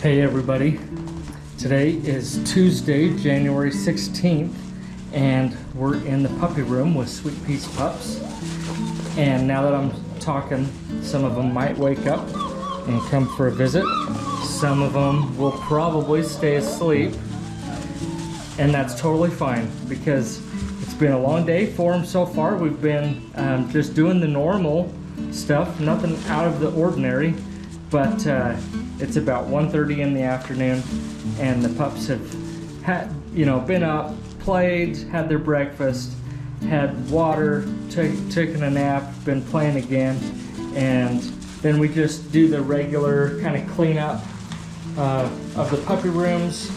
Hey everybody, today is Tuesday, January 16th, and we're in the puppy room with Sweet Peace pups. And now that I'm talking, some of them might wake up and come for a visit. Some of them will probably stay asleep, and that's totally fine because it's been a long day for them so far. We've been just doing the normal stuff, nothing out of the ordinary, but it's about 1:30 in the afternoon, and the pups have been up, played, had their breakfast, had water, taken a nap, been playing again, and then we just do the regular kind of cleanup of the puppy rooms.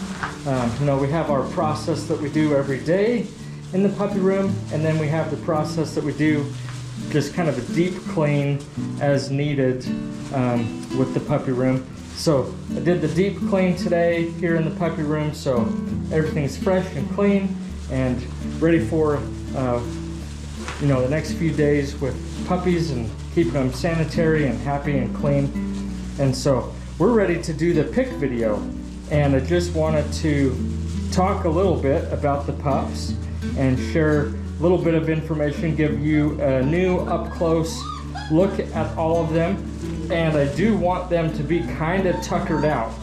We have our process that we do every day in the puppy room, and then we have the process that we do just kind of a deep clean as needed with the puppy room. So I did the deep clean today here in the puppy room, so everything's fresh and clean and ready for the next few days with puppies and keeping them sanitary and happy and clean. And so we're ready to do the pick video, and I just wanted to talk a little bit about the pups and share a little bit of information, give you a new up-close look at all of them. And I do want them to be kind of tuckered out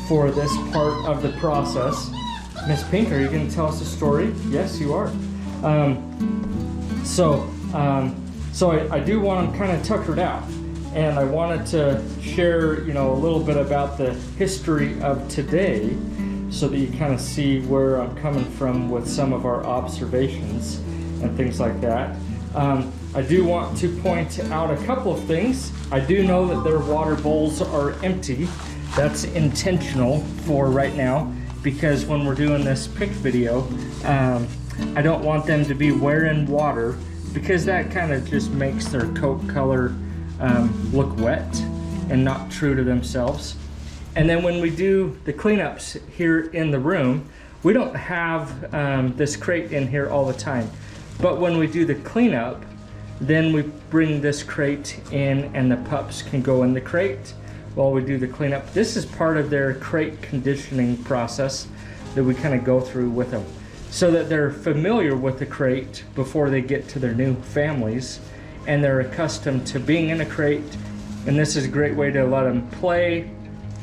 for this part of the process. Miss Pink, are you going to tell us a story? Yes, you are. So I do want them kind of tuckered out, and I wanted to share, a little bit about the history of today, so that you kind of see where I'm coming from with some of our observations and things like that. I do want to point out a couple of things. I do know that their water bowls are empty. That's intentional for right now, because when we're doing this pick video, I don't want them to be wearing water, because that kind of just makes their coat color look wet and not true to themselves. And then when we do the cleanups here in the room, we don't have this crate in here all the time. But when we do the cleanup, then we bring this crate in, and the pups can go in the crate while we do the cleanup. This is part of their crate conditioning process that we kind of go through with them, so that they're familiar with the crate before they get to their new families, and they're accustomed to being in a crate. And this is a great way to let them play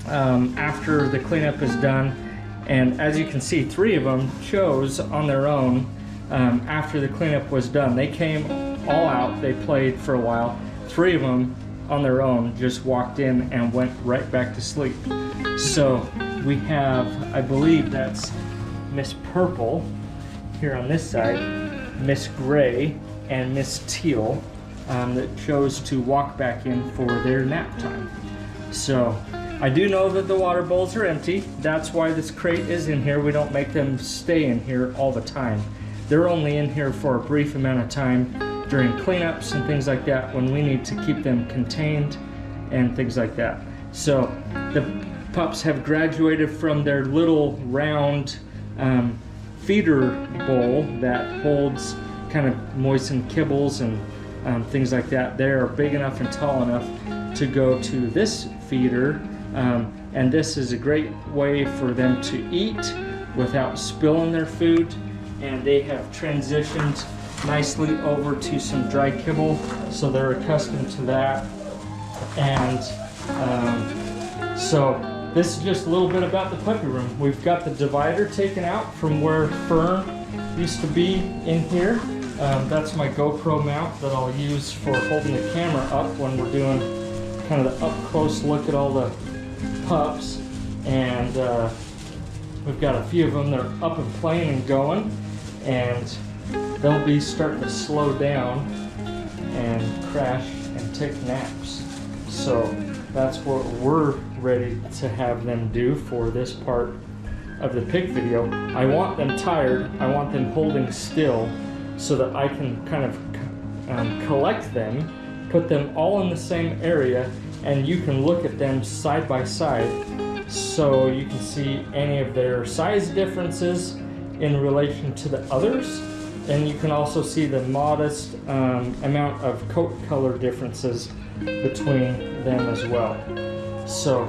after the cleanup is done. And as you can see, 3 of them chose on their own after the cleanup was done. They came all out, they played for a while. 3 of them on their own just walked in and went right back to sleep. So we have, I believe that's Miss Purple here on this side, Miss Gray, and Miss Teal that chose to walk back in for their nap time. So I do know that the water bowls are empty. That's why this crate is in here. We don't make them stay in here all the time. They're only in here for a brief amount of time during cleanups and things like that, when we need to keep them contained and things like that. So the pups have graduated from their little round feeder bowl that holds kind of moistened kibbles and things like that. They are big enough and tall enough to go to this feeder, and this is a great way for them to eat without spilling their food. And they have transitioned nicely over to some dry kibble, so they're accustomed to that. And so this is just a little bit about the puppy room. We've got the divider taken out from where Fern used to be in here. That's my GoPro mount that I'll use for holding the camera up when we're doing kind of the up-close look at all the pups. And we've got a few of them that are up and playing and going, and they'll be starting to slow down and crash and take naps. So that's what we're ready to have them do for this part of the pick video. I want them tired. I want them holding still, so that I can kind of collect them, put them all in the same area, and you can look at them side by side, so you can see any of their size differences in relation to the others. And you can also see the modest amount of coat color differences between them as well. So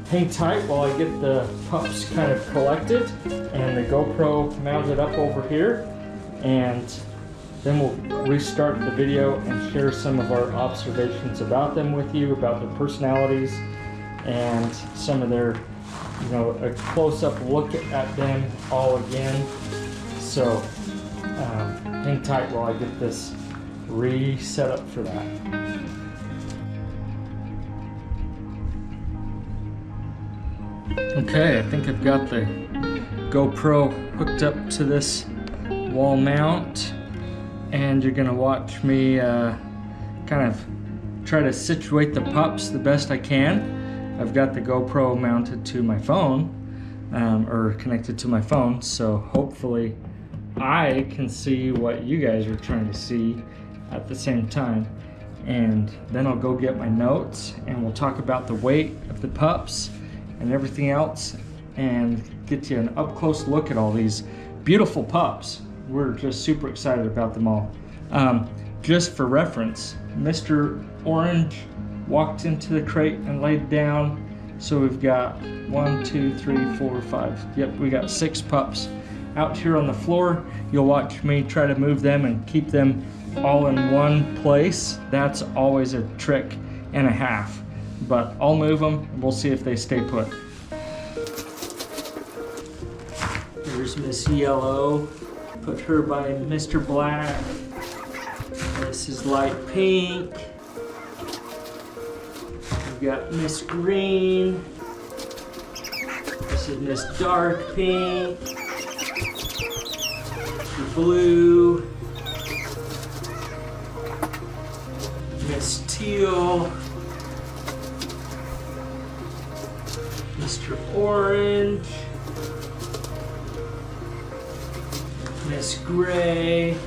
hang tight while I get the pups kind of collected and the GoPro mounted up over here, and then we'll restart the video and share some of our observations about them with you, about their personalities and some of their, you know, a close-up look at them all again. So hang tight while I get this reset up for that. Okay, I think I've got the GoPro hooked up to this wall mount, and you're gonna watch me kind of try to situate the pups the best I can. I've got the GoPro mounted to my phone, or connected to my phone, so hopefully I can see what you guys are trying to see at the same time. And then I'll go get my notes and we'll talk about the weight of the pups and everything else, and get you an up-close look at all these beautiful pups. We're just super excited about them all. Just for reference, Mr. Orange walked into the crate and laid down. So we've got 1, 2, 3, 4, 5. Yep, we got 6 pups out here on the floor. You'll watch me try to move them and keep them all in one place. That's always a trick and a half. But I'll move them and we'll see if they stay put. Here's Miss Yellow. Put her by Mr. Black. This is light pink. We've got Miss Green. This is Miss Dark Pink. Mr. Blue. Miss Teal. Mr. Orange. Miss Gray.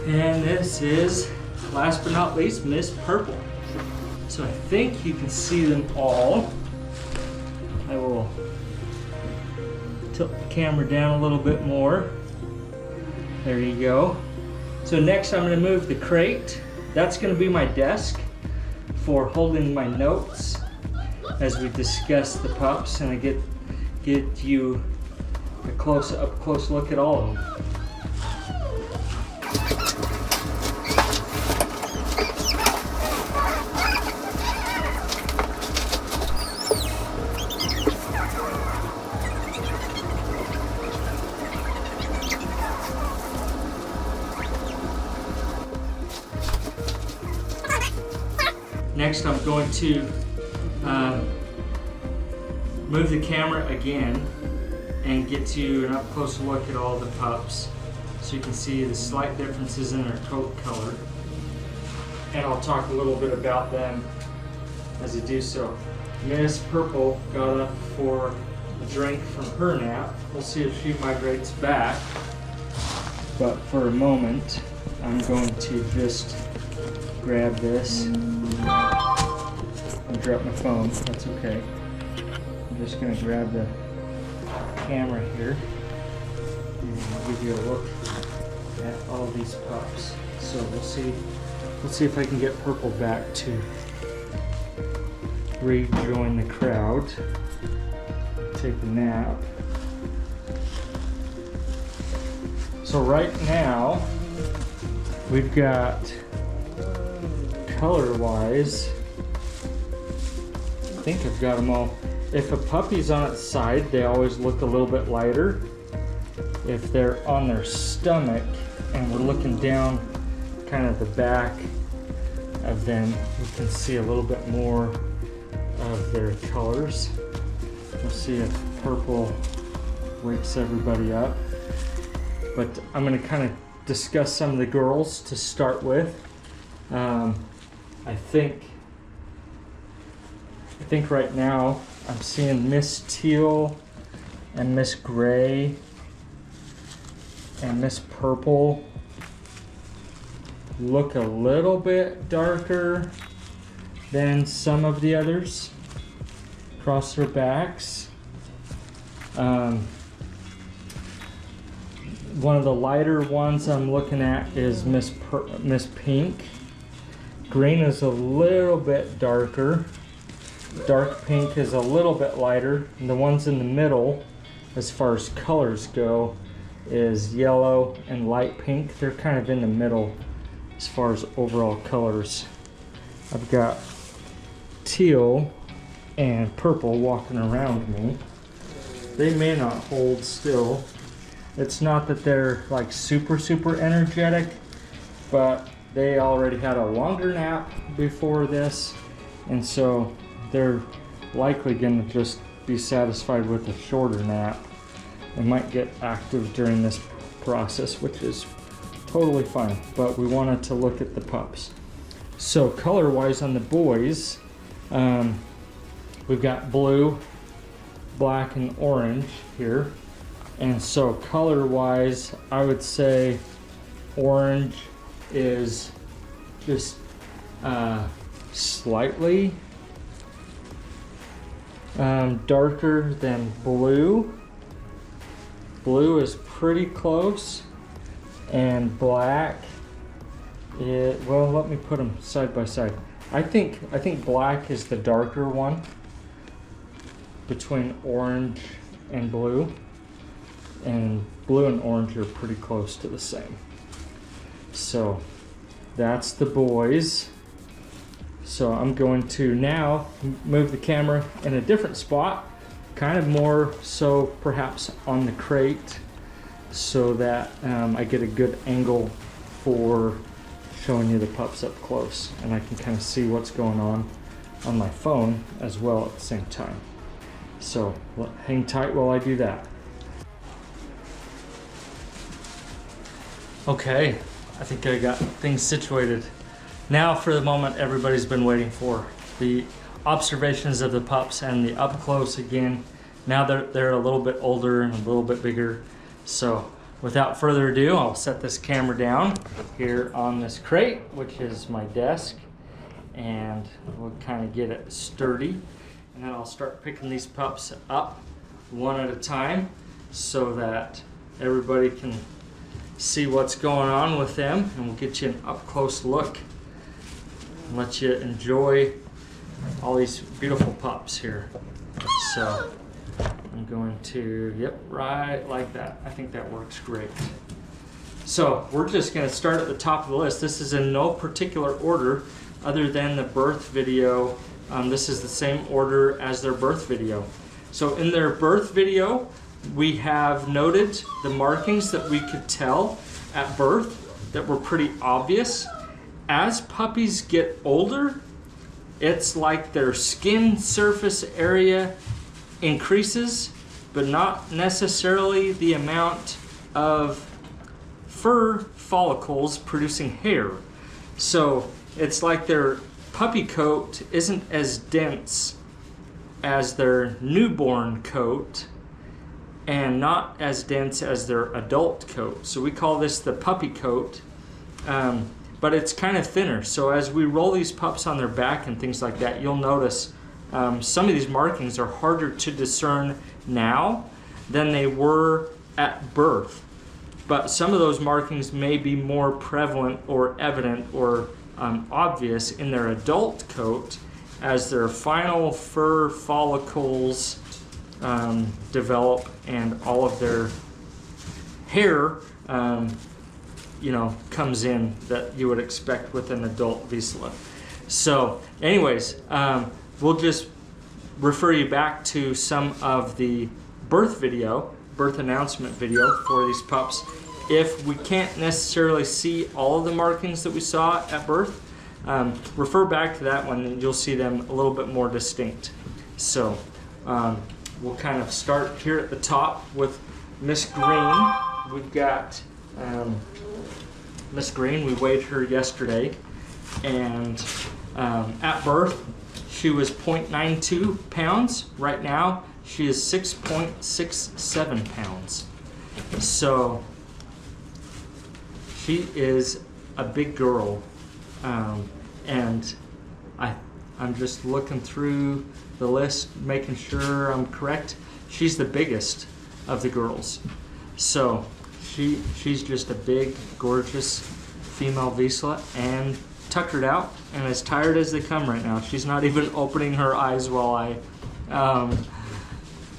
And this is, last but not least, Miss Purple. So I think you can see them all. I will tilt the camera down a little bit more. There you go. So next I'm going to move the crate. That's going to be my desk for holding my notes as we discuss the pups, and I get you a close look at all of them. Next, I'm going to move the camera again and get you an up-close look at all the pups so you can see the slight differences in their coat color. And I'll talk a little bit about them as I do so. Miss Purple got up for a drink from her nap. We'll see if she migrates back. But for a moment, I'm going to just grab this. I dropped my phone, that's okay. I'm just going to grab the camera here and I'll give you a look at all these pups. So we'll see if I can get Purple back to rejoin the crowd, take a nap. So right now we've got, color-wise, I think I've got them all. If a puppy's on its side, they always look a little bit lighter. If they're on their stomach and we're looking down kind of the back of them, we can see a little bit more of their colors. We'll see if Purple wakes everybody up. But I'm going to kind of discuss some of the girls to start with. I think right now I'm seeing Miss Teal and Miss Gray and Miss Purple look a little bit darker than some of the others across their backs. One of the lighter ones I'm looking at is Miss Pink, Green is a little bit darker. Dark pink is a little bit lighter. And the ones in the middle, as far as colors go, is yellow and light pink. They're kind of in the middle as far as overall colors. I've got teal and purple walking around me. They may not hold still. It's not that they're like super energetic, but they already had a longer nap before this, and so they're likely going to just be satisfied with a shorter nap. They might get active during this process, which is totally fine, but we wanted to look at the pups. So color wise on the boys, we've got blue, black, and orange here. And so color wise, I would say orange is just slightly darker than blue. Blue is pretty close, and black is, well, let me put them side by side. I think black is the darker one between orange and blue, and blue and orange are pretty close to the same. So that's the boys. So I'm going to now move the camera in a different spot, kind of more so perhaps on the crate, so that I get a good angle for showing you the pups up close, and I can kind of see what's going on my phone as well at the same time. So hang tight while I do that. Okay, I think I got things situated. Now for the moment everybody's been waiting for, the observations of the pups and the up close again. Now they're a little bit older and a little bit bigger. So without further ado, I'll set this camera down here on this crate, which is my desk, and we'll kind of get it sturdy. And then I'll start picking these pups up one at a time so that everybody can see what's going on with them, and we'll get you an up close look and let you enjoy all these beautiful pups here. So I'm going to, yep, right like that. I think that works great. So we're just going to start at the top of the list. This is in no particular order other than the birth video. This is the same order as their birth video. So in their birth video, we have noted the markings that we could tell at birth that were pretty obvious. As puppies get older, it's like their skin surface area increases, but not necessarily the amount of fur follicles producing hair. So it's like their puppy coat isn't as dense as their newborn coat, and not as dense as their adult coat. So we call this the puppy coat, but it's kind of thinner. So as we roll these pups on their back and things like that, you'll notice some of these markings are harder to discern now than they were at birth. But some of those markings may be more prevalent or evident or obvious in their adult coat as their final fur follicles develop and all of their hair comes in that you would expect with an adult Vizsla. So anyways, we'll just refer you back to some of the birth announcement video for these pups. If we can't necessarily see all of the markings that we saw at birth, refer back to that one and you'll see them a little bit more distinct. So we'll kind of start here at the top with Miss Green. We've got Miss Green. We weighed her yesterday, and at birth she was 0.92 pounds. Right now she is 6.67 pounds. So she is a big girl, and I'm just looking through the list, making sure I'm correct. She's the biggest of the girls. So she's just a big, gorgeous female Vizsla, and tuckered out and as tired as they come right now. She's not even opening her eyes while I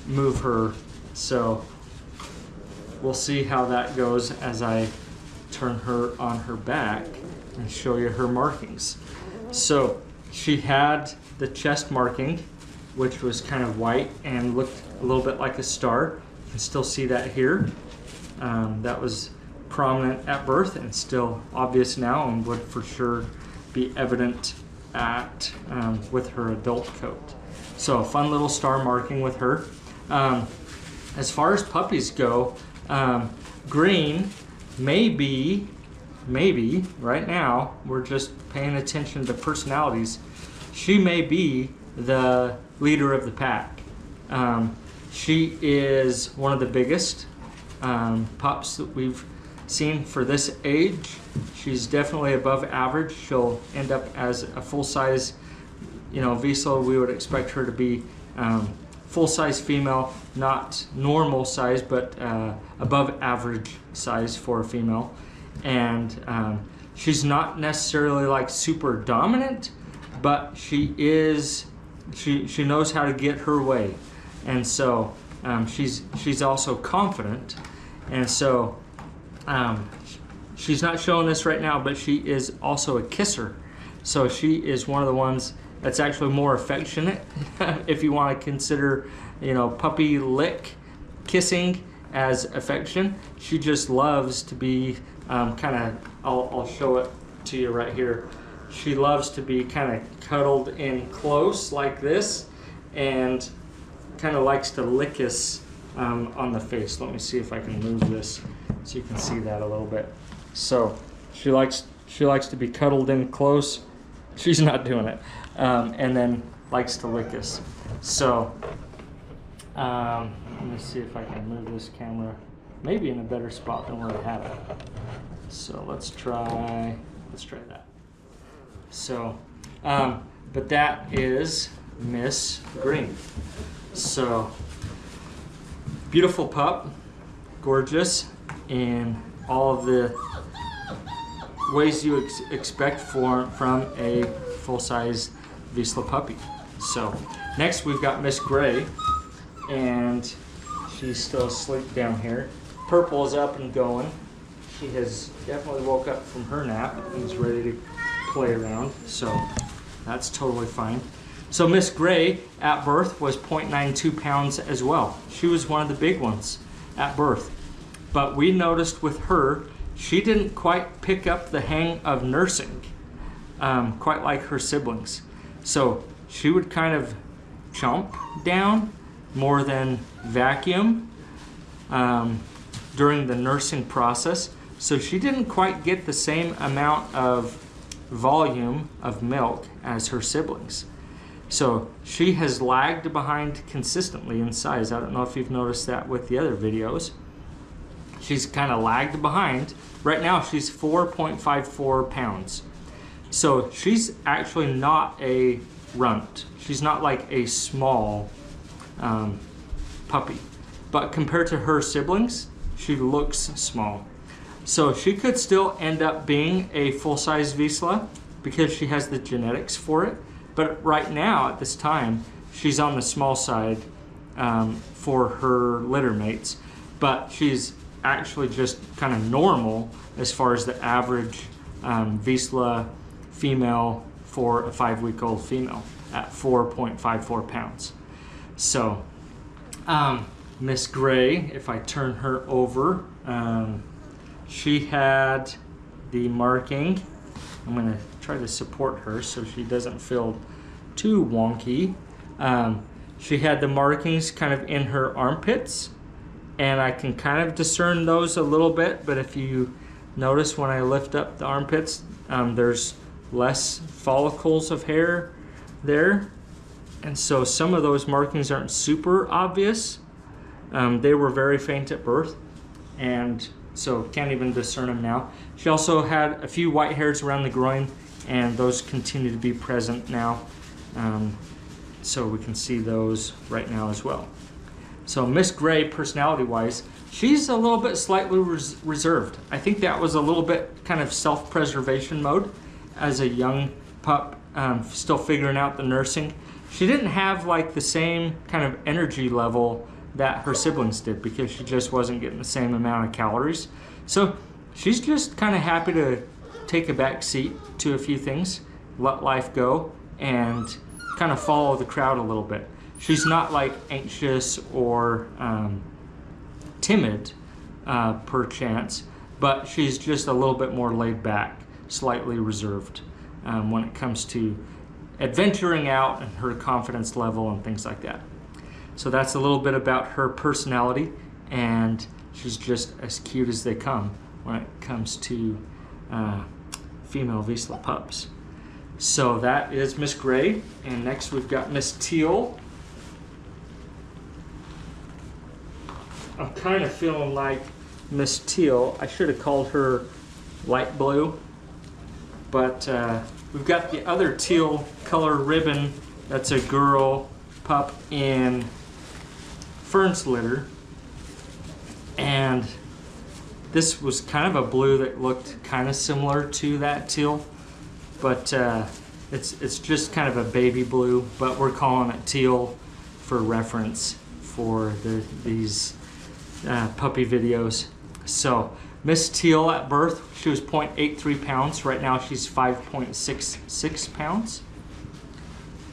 move her. So we'll see how that goes as I turn her on her back and show you her markings. So she had the chest marking, which was kind of white and looked a little bit like a star. You can still see that here. That was prominent at birth and still obvious now, and would for sure be evident at with her adult coat. So a fun little star marking with her. As far as puppies go, Green maybe right now we're just paying attention to personalities. She may be the leader of the pack. She is one of the biggest pups that we've seen for this age. She's definitely above average. She'll end up as a full-size, Vizsla. We would expect her to be full-size female, not normal size, but above average size for a female. And she's not necessarily like super dominant, but she knows how to get her way. And so she's also confident. And so she's not showing this right now, but she is also a kisser. So she is one of the ones that's actually more affectionate, if you want to consider, puppy lick kissing as affection. She just loves to be I'll show it to you right here. She loves to be kind of cuddled in close like this, and kind of likes to lick us on the face. Let me see if I can move this so you can see that a little bit. So she likes to be cuddled in close. She's not doing it. And then likes to lick us. So let me see if I can move this camera maybe in a better spot than where I have it. So let's try that. So but that is Miss Green. So beautiful pup, gorgeous in all of the ways you expect from a full-size Vizsla puppy. So next we've got Miss Gray, and she's still asleep down here. Purple is up and going. She has definitely woke up from her nap and is ready to play around, so that's totally fine. So Miss Gray at birth was 0.92 pounds as well. She was one of the big ones at birth. But we noticed with her, she didn't quite pick up the hang of nursing, quite like her siblings. So she would kind of chomp down more than vacuum during the nursing process. So she didn't quite get the same amount of volume of milk as her siblings. So she has lagged behind consistently in size. I don't know if you've noticed that with the other videos. She's kind of lagged behind. Right now she's 4.54 pounds. So she's actually not a runt. She's not like a small puppy. But compared to her siblings, she looks small. So she could still end up being a full-size Vizsla because she has the genetics for it. But right now, at this time, she's on the small side for her litter mates. But she's actually just kind of normal as far as the average Vizsla female for a 5-week-old female at 4.54 pounds. So Miss Gray, if I turn her over, she had the marking. I'm going to try to support her so she doesn't feel too wonky. She had the markings kind of in her armpits, and I can kind of discern those a little bit, but if you notice when I lift up the armpits, there's less follicles of hair there, and so some of those markings aren't super obvious. They were very faint at birth, and so can't even discern them now. She also had a few white hairs around the groin, and those continue to be present now. So we can see those right now as well. So Miss Gray, personality-wise, she's a little bit slightly reserved. I think that was a little bit kind of self-preservation mode, as a young pup, still figuring out the nursing. She didn't have like the same kind of energy level that her siblings did because she just wasn't getting the same amount of calories. So she's just kind of happy to take a back seat to a few things, let life go, and kind of follow the crowd a little bit. She's not like anxious or timid perchance, but she's just a little bit more laid back, slightly reserved when it comes to adventuring out and her confidence level and things like that. So that's a little bit about her personality, and she's just as cute as they come when it comes to female Vizsla pups. So that is Miss Gray, and next we've got Miss Teal. I'm kind of feeling like Miss Teal, I should have called her light blue, but we've got the other teal color ribbon. That's a girl pup in Fern's litter, and this was kind of a blue that looked kind of similar to that teal, but it's just kind of a baby blue, but we're calling it teal for reference for these puppy videos. So Miss Teal at birth, she was 0.83 pounds. Right now she's 5.66 pounds.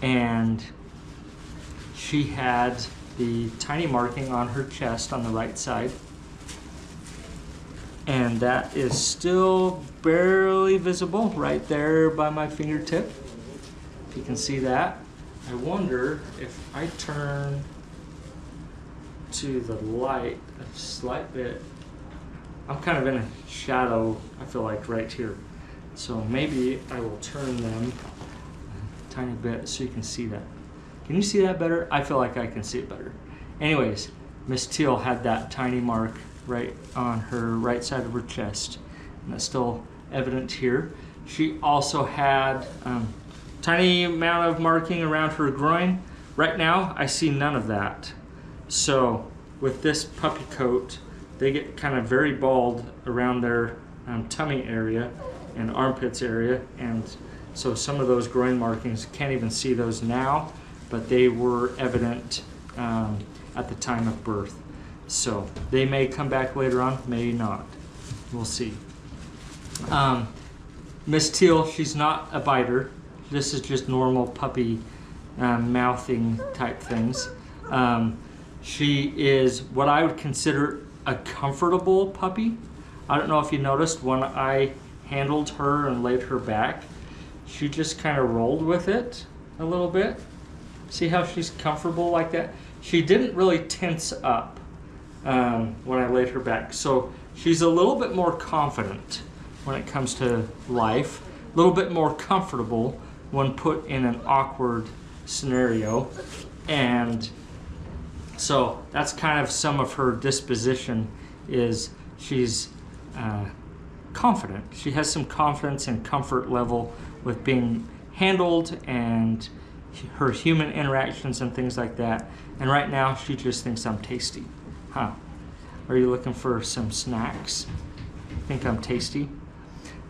And she had the tiny marking on her chest on the right side. And that is still barely visible right there by my fingertip. If you can see that. I wonder if I turn to the light a slight bit. I'm kind of in a shadow, I feel like, right here. So maybe I will turn them a tiny bit so you can see that. Can you see that better? I feel like I can see it better. Anyways, Miss Teal had that tiny mark right on her right side of her chest, and that's still evident here. She also had tiny amount of marking around her groin. Right now, I see none of that. So with this puppy coat, they get kind of very bald around their tummy area and armpits area, and so some of those groin markings, can't even see those now, but they were evident at the time of birth. So they may come back later on, may not. We'll see. Miss Teal, she's not a biter. This is just normal puppy mouthing type things. She is what I would consider a comfortable puppy. I don't know if you noticed when I handled her and laid her back, she just kind of rolled with it a little bit. See how she's comfortable like that? She didn't really tense up when I laid her back. So she's a little bit more confident when it comes to life, a little bit more comfortable when put in an awkward scenario. And so that's kind of some of her disposition, is she's confident. She has some confidence and comfort level with being handled and her human interactions and things like that. And right now she just thinks I'm tasty. Huh? Are you looking for some snacks? Think I'm tasty?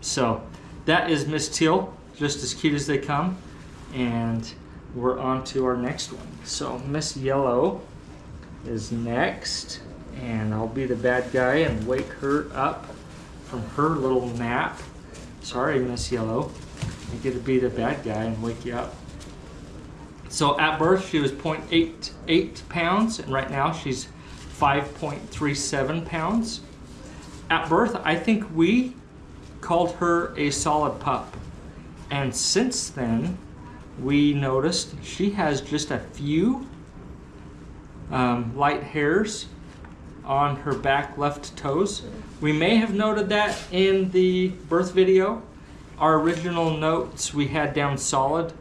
So that is Miss Teal, just as cute as they come. And we're on to our next one. So Miss Yellow is next, and I'll be the bad guy and wake her up from her little nap. Sorry, Miss Yellow, I get to be the bad guy and wake you up. So at birth she was 0.88 pounds, and right now she's 5.37 pounds. At birth, I think we called her a solid pup, and since then we noticed she has just a few light hairs on her back left toes. We may have noted that in the birth video. Our original notes we had down solid,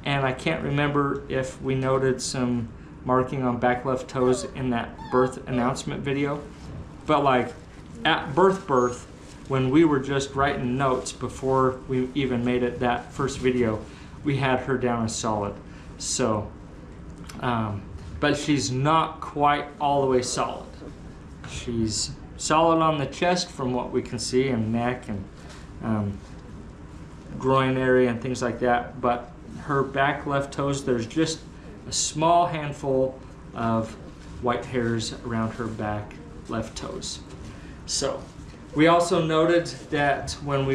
and I can't remember if we noted some marking on back left toes in that birth announcement video. But like at birth, when we were just writing notes before we even made it that first video, we had her down as solid. So but she's not quite all the way solid. She's solid on the chest from what we can see, and neck, and groin area and things like that, but her back left toes, there's just a small handful of white hairs around her back left toes. So we also noted that when we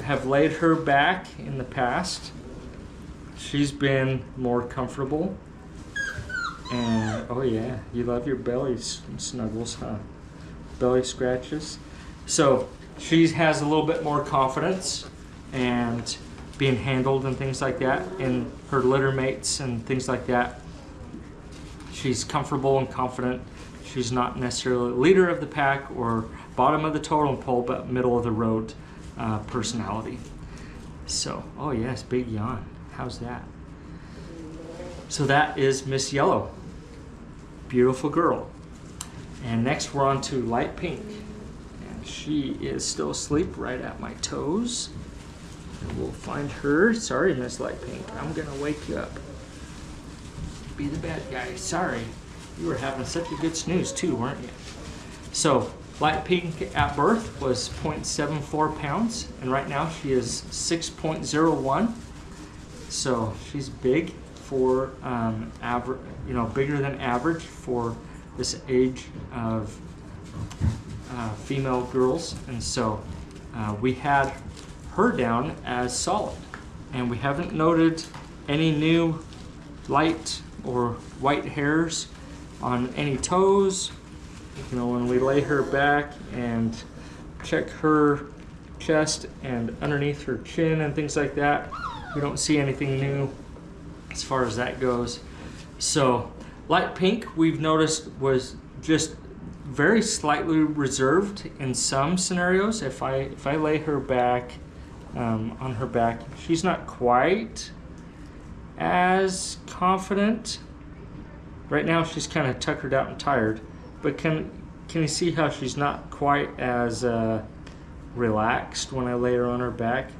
have laid her back in the past, she's been more comfortable. And oh yeah, you love your belly snuggles, huh? Belly scratches. So she has a little bit more confidence and being handled and things like that in her litter mates and things like that. She's comfortable and confident. She's not necessarily leader of the pack or bottom of the totem pole, but middle of the road personality. So, oh yes, big yawn. How's that? So that is Miss Yellow. Beautiful girl. And next we're on to Light Pink. And she is still asleep right at my toes. And we'll find her. Sorry, Miss Light Pink. I'm gonna wake you up. Be the bad guy. Sorry. You were having such a good snooze too, weren't you? So, Light Pink at birth was 0.74 pounds, and right now she is 6.01. So she's big for average, bigger than average for this age of female girls. And so we had her down as solid, and we haven't noted any new light or white hairs on any toes. When we lay her back and check her chest and underneath her chin and things like that, we don't see anything new as far as that goes. So Light Pink, we've noticed, was just very slightly reserved in some scenarios. If I lay her back on her back, she's not quite as confident. Right now she's kind of tuckered out and tired, but can you see how she's not quite as relaxed when I lay her on her back?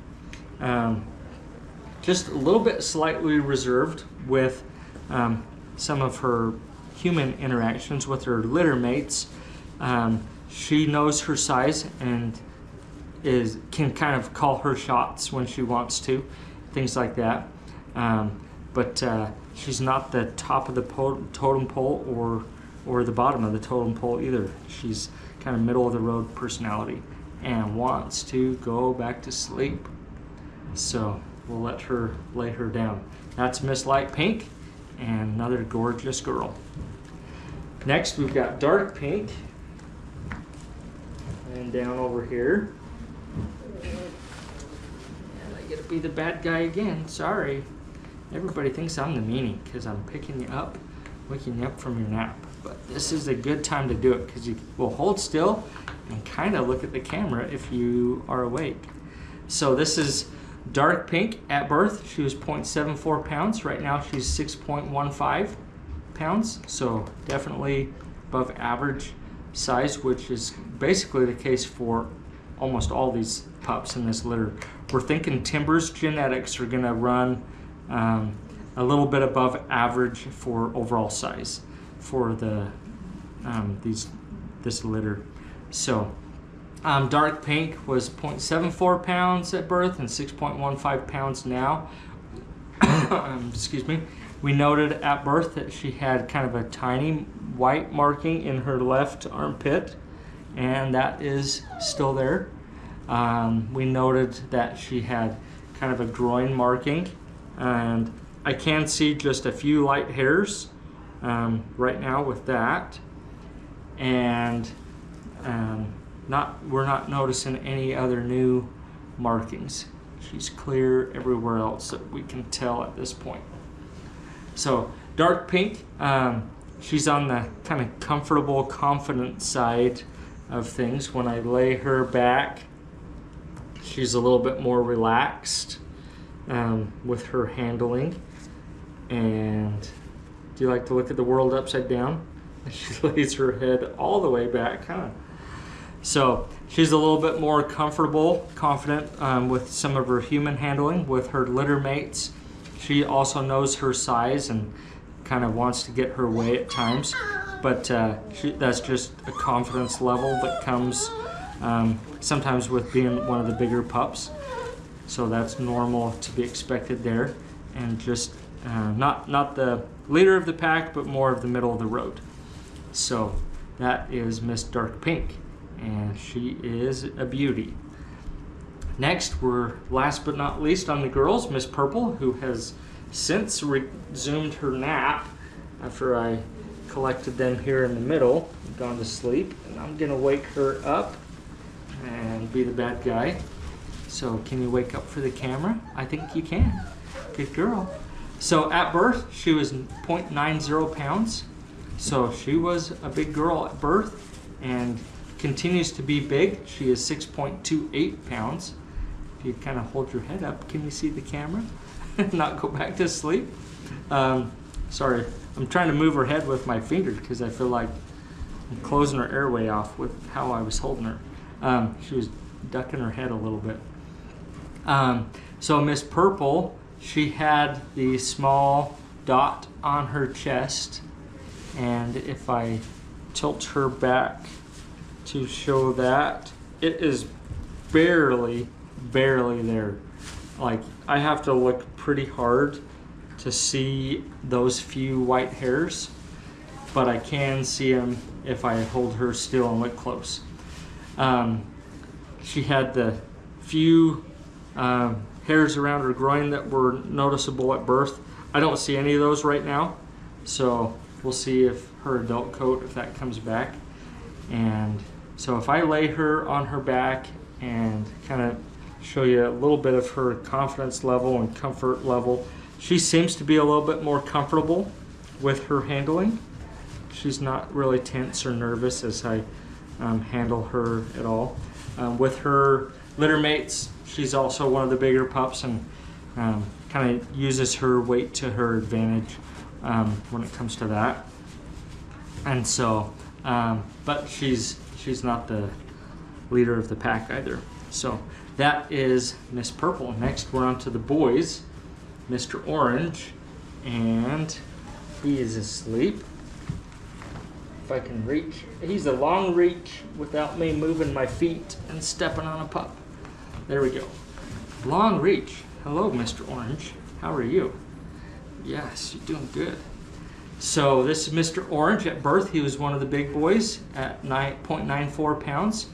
Just a little bit slightly reserved with some of her human interactions with her litter mates. She knows her size and can kind of call her shots when she wants to, things like that. But she's not the top of the totem pole or the bottom of the totem pole either. She's kind of middle of the road personality and wants to go back to sleep. So we'll let her lay her down. That's Miss Light Pink, and another gorgeous girl. Next we've got Dark Pink, and down over here. And I get to be the bad guy again, sorry. Everybody thinks I'm the meanie because I'm picking you up, waking you up from your nap. But this is a good time to do it because you will hold still and kind of look at the camera if you are awake. So this is Dark Pink at birth. She was 0.74 pounds. Right now she's 6.15 pounds. So definitely above average size, which is basically the case for almost all these pups in this litter. We're thinking Timber's genetics are gonna run a little bit above average for overall size for the this litter. So Dark Pink was 0.74 pounds at birth and 6.15 pounds now. Excuse me. We noted at birth that she had kind of a tiny white marking in her left armpit, and that is still there. We noted that she had kind of a groin marking, and I can see just a few light hairs right now with that, and we're not noticing any other new markings. She's clear everywhere else that we can tell at this point. So Dark Pink, she's on the kind of comfortable, confident side of things. When I lay her back, she's a little bit more relaxed with her handling. And do you like to look at the world upside down? She lays her head all the way back, huh? So she's a little bit more comfortable, confident with some of her human handling with her litter mates. She also knows her size and kind of wants to get her way at times, but that's just a confidence level that comes sometimes with being one of the bigger pups. So that's normal to be expected there, and just not the leader of the pack, but more of the middle of the road. So that is Miss Dark Pink, and she is a beauty. Next, we're last but not least on the girls, Miss Purple, who has since resumed her nap after I collected them here in the middle, gone to sleep, and I'm gonna wake her up and be the bad guy. So can you wake up for the camera? I think you can. Good girl. So at birth, she was 0.90 pounds. So she was a big girl at birth and continues to be big. She is 6.28 pounds. If you kind of hold your head up, can you see the camera? Not go back to sleep. Sorry, I'm trying to move her head with my finger because I feel like I'm closing her airway off with how I was holding her. She was ducking her head a little bit. So Miss Purple, she had the small dot on her chest, and if I tilt her back to show that, it is barely there. Like, I have to look pretty hard to see those few white hairs, but I can see them if I hold her still and look close. She had the few hairs around her groin that were noticeable at birth. I don't see any of those right now, so we'll see if her adult coat, if that comes back. And so if I lay her on her back and kind of show you a little bit of her confidence level and comfort level, she seems to be a little bit more comfortable with her handling. She's not really tense or nervous as I handle her at all. With her litter mates, she's also one of the bigger pups, and kind of uses her weight to her advantage when it comes to that. And so, but she's not the leader of the pack either. So that is Miss Purple. Next, we're on to the boys, Mr. Orange, and he is asleep. If I can reach, he's a long reach without me moving my feet and stepping on a pup. There we go. Long reach. Hello, Mr. Orange. How are you? Yes, you're doing good. So this is Mr. Orange. At birth, he was one of the big boys at 0.94 pounds.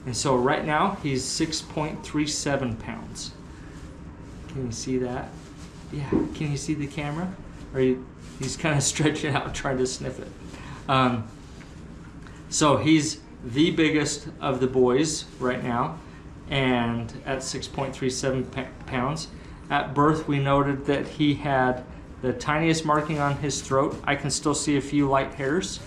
And so right now, he's 6.37 pounds. Can you see that? Yeah, can you see the camera? Or he's kind of stretching out trying to sniff it. So he's the biggest of the boys right now, and at 6.37 pounds. At birth, we noted that he had the tiniest marking on his throat. I can still see a few light hairs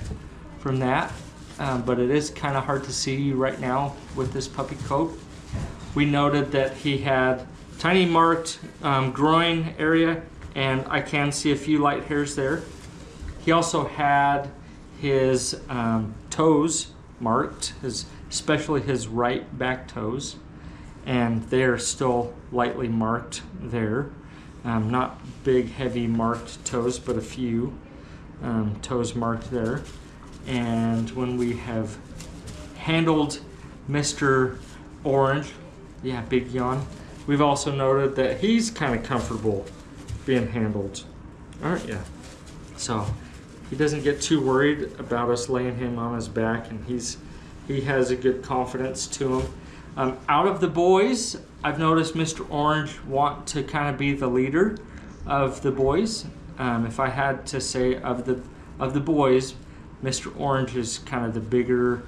from that, but it is kind of hard to see right now with this puppy coat. We noted that he had tiny marked groin area, and I can see a few light hairs there. He also had his toes marked, especially his right back toes, and they are still lightly marked there. Not big, heavy marked toes, but a few toes marked there. And when we have handled Mr. Orange, yeah, big yawn, we've also noted that he's kind of comfortable being handled, aren't you? So he doesn't get too worried about us laying him on his back, and he has a good confidence to him. Out of the boys, I've noticed Mr. Orange want to kind of be the leader of the boys. If I had to say of the boys, Mr. Orange is kind of the bigger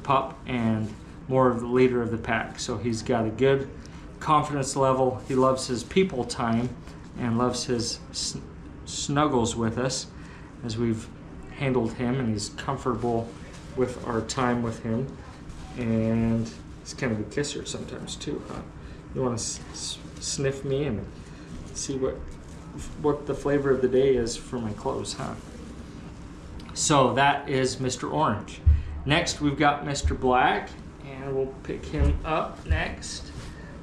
pup and more of the leader of the pack. So he's got a good confidence level. He loves his people time and loves his snuggles with us as we've handled him, and he's comfortable with our time with him. And he's kind of a kisser sometimes too, huh? You want to sniff me and see what the flavor of the day is for my clothes, huh? So that is Mr. Orange. Next, we've got Mr. Black, and we'll pick him up next.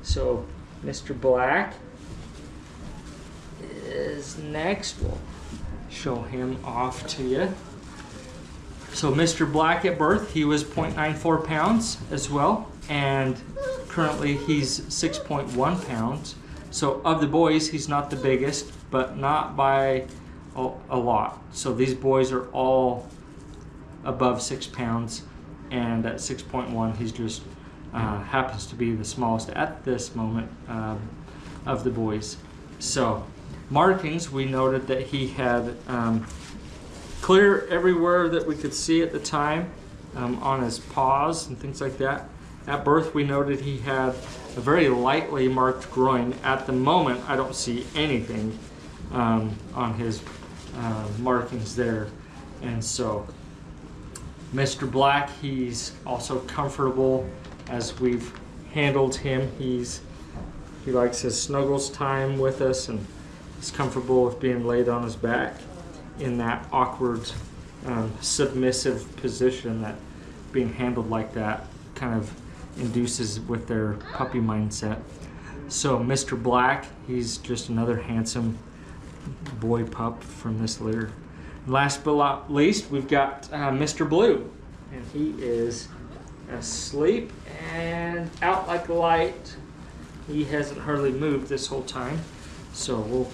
So Mr. Black is next. We'll show him off to you. So Mr. Black at birth, he was 0.94 pounds as well, and Currently he's 6.1 pounds. So of the boys, he's not the biggest, but not by a lot. So these boys are all above 6 pounds, and at 6.1 he's just happens to be the smallest at this moment of the boys. So markings, we noted that he had clear everywhere that we could see at the time, on his paws and things like that. At birth, we noted he had a very lightly marked groin. At the moment, I don't see anything on his markings there. And so Mr. Black, he's also comfortable as we've handled him. He likes his snuggles time with us, and he's comfortable with being laid on his back in that awkward submissive position that being handled like that kind of induces with their puppy mindset. So Mr. Black, he's just another handsome boy pup from this litter. Last but not least, we've got Mr. Blue, and he is asleep and out like a light. He hasn't hardly moved this whole time, so we'll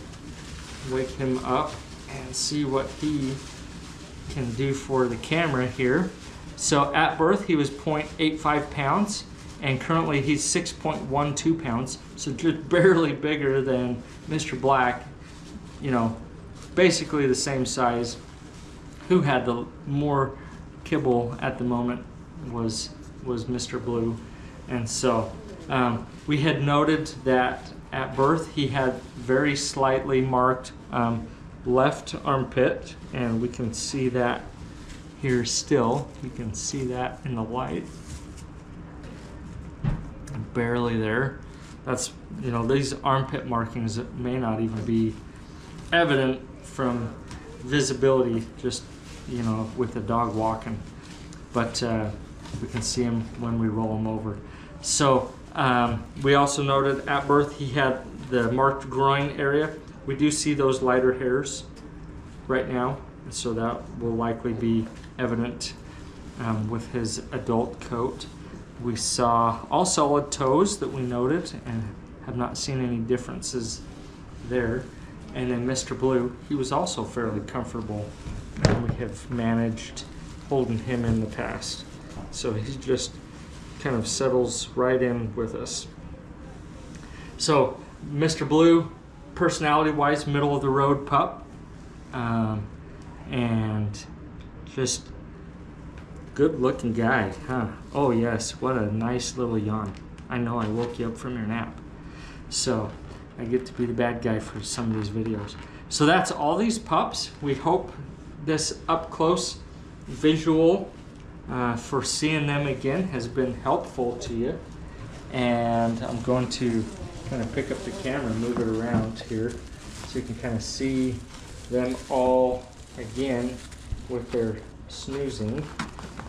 wake him up and see what he can do for the camera here. So at birth he was 0.85 pounds, and currently he's 6.12 pounds, so just barely bigger than Mr. Black, you know, basically the same size. Who had the more kibble at the moment was Mr. Blue. And so we had noted that at birth he had very slightly marked left armpit, and we can see that here still. You can see that in the light, barely there. That's, you know, these armpit markings that may not even be evident from visibility, just, you know, with the dog walking, but we can see him when we roll him over. So we also noted at birth he had the marked groin area. We do see those lighter hairs right now, so that will likely be evident with his adult coat. We saw all solid toes that we noted and have not seen any differences there. And then Mr. Blue, he was also fairly comfortable, and we have managed holding him in the past. So he just kind of settles right in with us. So Mr. Blue, personality-wise, middle of the road pup, and just good-looking guy, huh? Oh yes, what a nice little yawn. I know I woke you up from your nap. So I get to be the bad guy for some of these videos. So that's all these pups. We hope this up-close visual for seeing them again has been helpful to you. And I'm going to kind of pick up the camera and move it around here so you can kind of see them all again with their snoozing.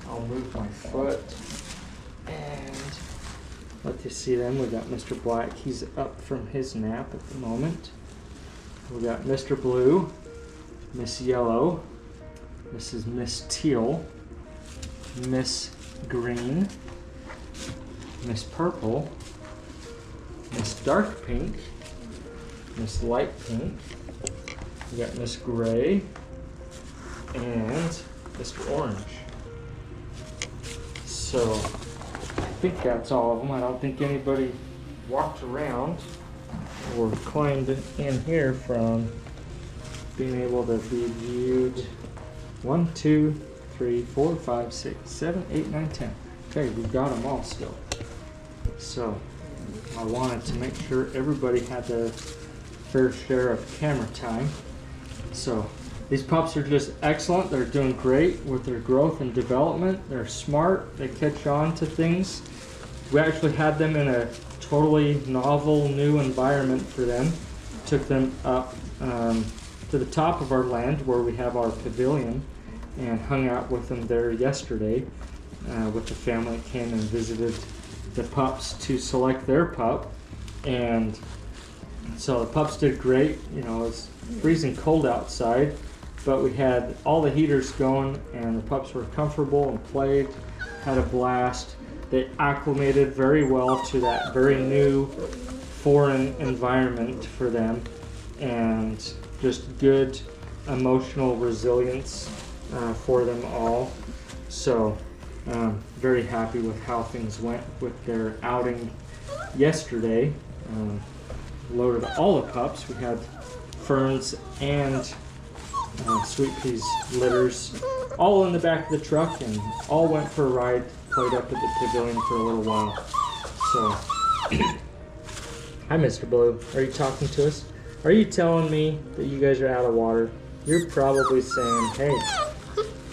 I'll move my foot and let you see them. We got Mr. Black, he's up from his nap at the moment. We got Mr. Blue, Miss Yellow, this is Miss Teal, Miss Green, Miss Purple, Miss Dark Pink, Miss Light Pink, we got Miss Gray, and Mr. Orange. So I think that's all of them. I don't think anybody walked around or climbed in here from being able to be viewed. 1, 2, 3, 4, 5, 6, 7, 8, 9, 10. Okay, we've got them all still. So I wanted to make sure everybody had their fair share of camera time. So these pups are just excellent. They're doing great with their growth and development. They're smart. They catch on to things. We actually had them in a totally novel new environment for them. Took them up to the top of our land where we have our pavilion and hung out with them there yesterday with the family that came and visited the pups to select their pup. And so the pups did great. You know, it's freezing cold outside, but we had all the heaters going and the pups were comfortable and played, had a blast. They acclimated very well to that very new foreign environment for them, and just good emotional resilience for them all. So very happy with how things went with their outing yesterday. Loaded all the pups. We had Fern's and Sweet Pea's litters all in the back of the truck, and all went for a ride, played up at the pavilion for a little while. So, hi Mr. Blue, are you talking to us? Are you telling me that you guys are out of water? You're probably saying, hey,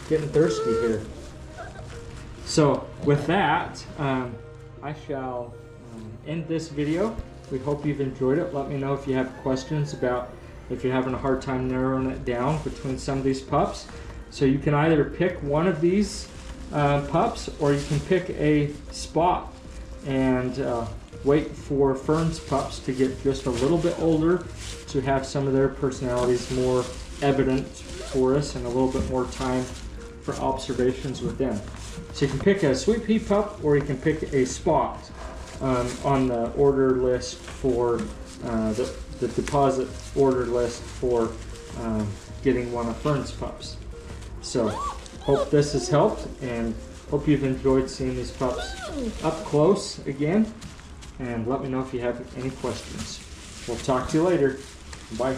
getting thirsty here. So with that, I shall end this video. We hope you've enjoyed it. Let me know if you have questions about if you're having a hard time narrowing it down between some of these pups. So you can either pick one of these pups, or you can pick a spot and wait for Fern's pups to get just a little bit older to have some of their personalities more evident for us, and a little bit more time for observations with them. So you can pick a Sweet Pea pup, or you can pick a spot on the order list for the deposit order list for getting one of Fern's pups. So hope this has helped, and hope you've enjoyed seeing these pups up close again, and let me know if you have any questions. We'll talk to you later. Bye.